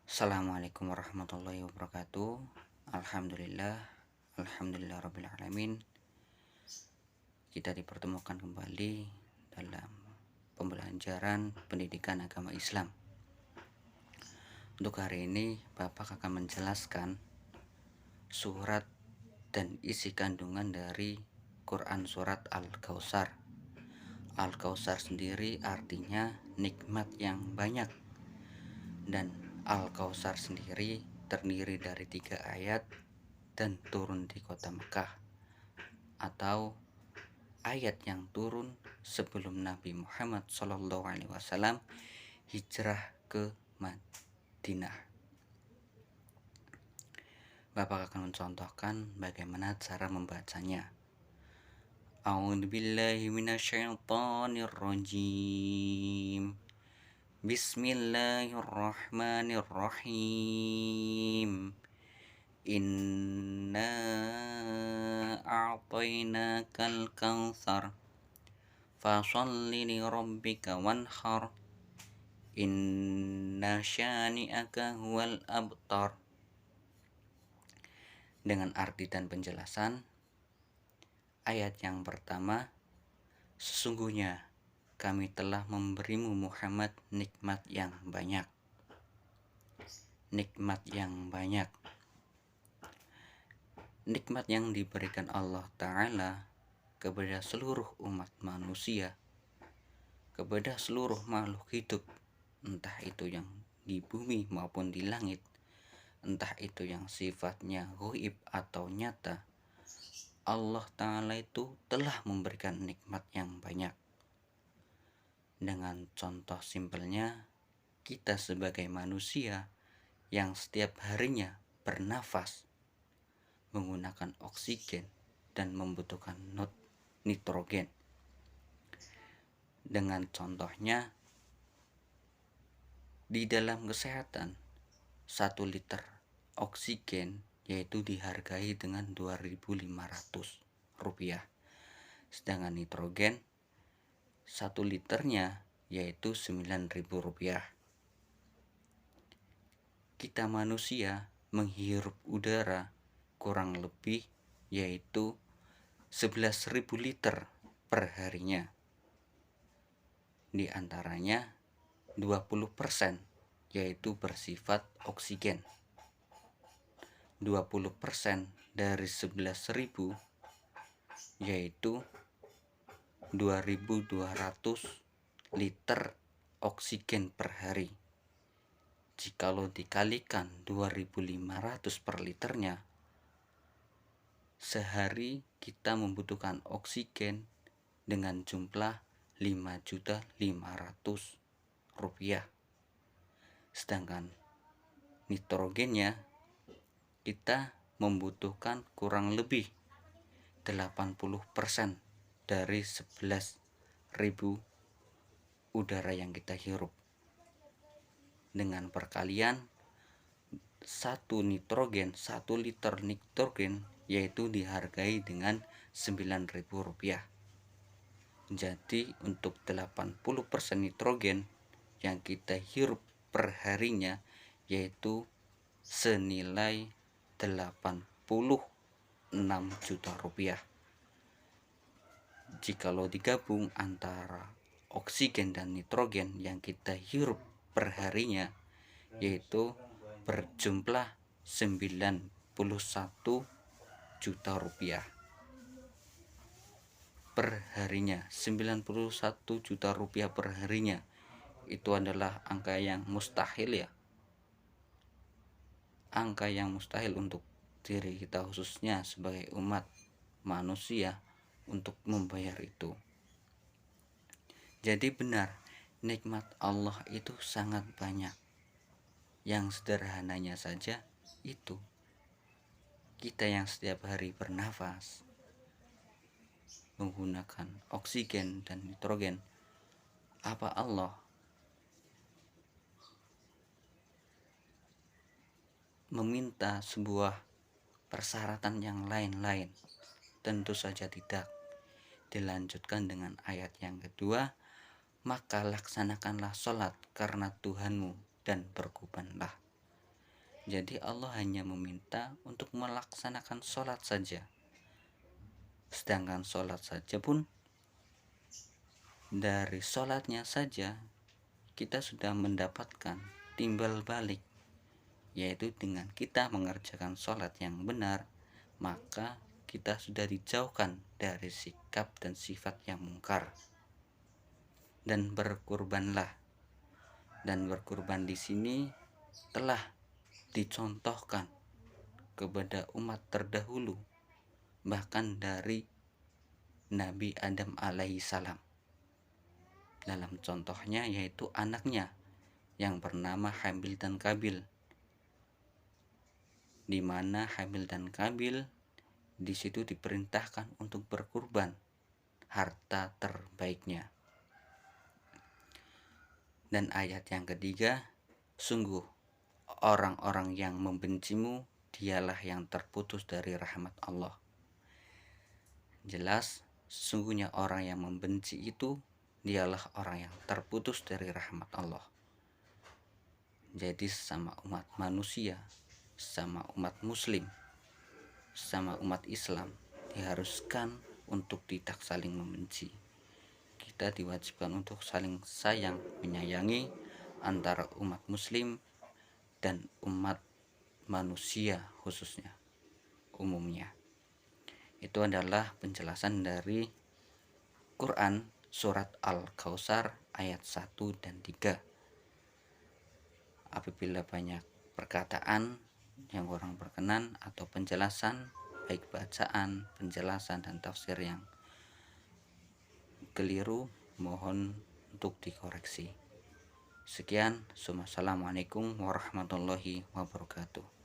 Assalamualaikum warahmatullahi wabarakatuh. Alhamdulillah, alhamdulillah rabbil alamin. Kita dipertemukan kembali dalam pembelajaran pendidikan agama Islam. Untuk hari ini Bapak akan menjelaskan surat dan isi kandungan dari Quran surat Al-Kautsar. Al-Kautsar sendiri artinya nikmat yang banyak, dan Al-Kautsar sendiri terdiri dari 3 ayat dan turun di kota Mekah, atau ayat yang turun sebelum Nabi Muhammad SAW hijrah ke Madinah. Bapak akan mencontohkan bagaimana cara membacanya. A'udzubillahi minasyaitonirrajim. Bismillahirrahmanirrahim. Inna a'tainakal kautsar fasholli li rabbika wanhar inna syani'aka huwal abtar. Dengan arti dan penjelasan ayat yang pertama, sesungguhnya kami telah memberimu Muhammad nikmat yang banyak. Nikmat yang banyak. Nikmat yang diberikan Allah Ta'ala kepada seluruh umat manusia, kepada seluruh makhluk hidup, entah itu yang di bumi maupun di langit, entah itu yang sifatnya ghaib atau nyata. Allah Ta'ala itu telah memberikan nikmat yang banyak. Dengan contoh simpelnya, kita sebagai manusia yang setiap harinya bernafas, menggunakan oksigen dan membutuhkan nitrogen. Dengan contohnya, di dalam kesehatan 1 liter oksigen yaitu dihargai dengan 2.500 rupiah, sedangkan nitrogen 1 liternya yaitu 9.000 rupiah. Kita manusia menghirup udara kurang lebih yaitu 11.000 liter per harinya. Di antaranya 20% yaitu bersifat oksigen. 20% dari 11.000 yaitu 2.200 liter oksigen per hari. Jikalau dikalikan 2.500 per liternya, sehari kita membutuhkan oksigen dengan jumlah 5.500.000 rupiah. Sedangkan nitrogennya kita membutuhkan kurang lebih 80% dari 11.000 udara yang kita hirup. Dengan perkalian 1 liter nitrogen yaitu dihargai dengan 9.000 rupiah. Jadi untuk 80% nitrogen yang kita hirup per harinya yaitu senilai 86 juta rupiah. Jikalau digabung antara oksigen dan nitrogen yang kita hirup per harinya yaitu berjumlah 91 juta rupiah per harinya. 91 juta rupiah per harinya itu adalah angka yang mustahil ya. Angka yang mustahil untuk diri kita khususnya sebagai umat manusia untuk membayar itu. Jadi benar, nikmat Allah itu sangat banyak. Yang sederhananya saja itu kita yang setiap hari bernafas, menggunakan oksigen dan nitrogen. Apa Allah meminta sebuah persyaratan yang lain-lain? Tentu saja tidak. Dilanjutkan dengan ayat yang kedua, maka laksanakanlah sholat karena Tuhanmu dan berkorbanlah. Jadi Allah hanya meminta untuk melaksanakan sholat saja. Sedangkan sholat saja pun, dari sholatnya saja kita sudah mendapatkan timbal balik, yaitu dengan kita mengerjakan sholat yang benar, maka kita sudah dijauhkan dari sikap dan sifat yang mungkar. Dan berkurbanlah. Dan berkurban di sini telah dicontohkan kepada umat terdahulu, bahkan dari Nabi Adam alaihissalam. Dalam contohnya yaitu anaknya yang bernama Habil dan Qabil, di mana Habil dan Qabil di situ diperintahkan untuk berkurban harta terbaiknya. Dan ayat yang ketiga, sungguh orang-orang yang membencimu dialah yang terputus dari rahmat Allah. Jelas, sesungguhnya orang yang membenci itu dialah orang yang terputus dari rahmat Allah. Jadi sama umat manusia, sama umat muslim, sama umat Islam diharuskan untuk tidak saling membenci. Kita diwajibkan untuk saling sayang menyayangi antara umat muslim dan umat manusia khususnya, umumnya. Itu adalah penjelasan dari Quran surat Al-Kautsar ayat 1 dan 3. Apabila banyak perkataan yang kurang berkenan atau penjelasan, baik bacaan, penjelasan dan tafsir yang keliru, mohon untuk dikoreksi. Sekian, assalamualaikum warahmatullahi wabarakatuh.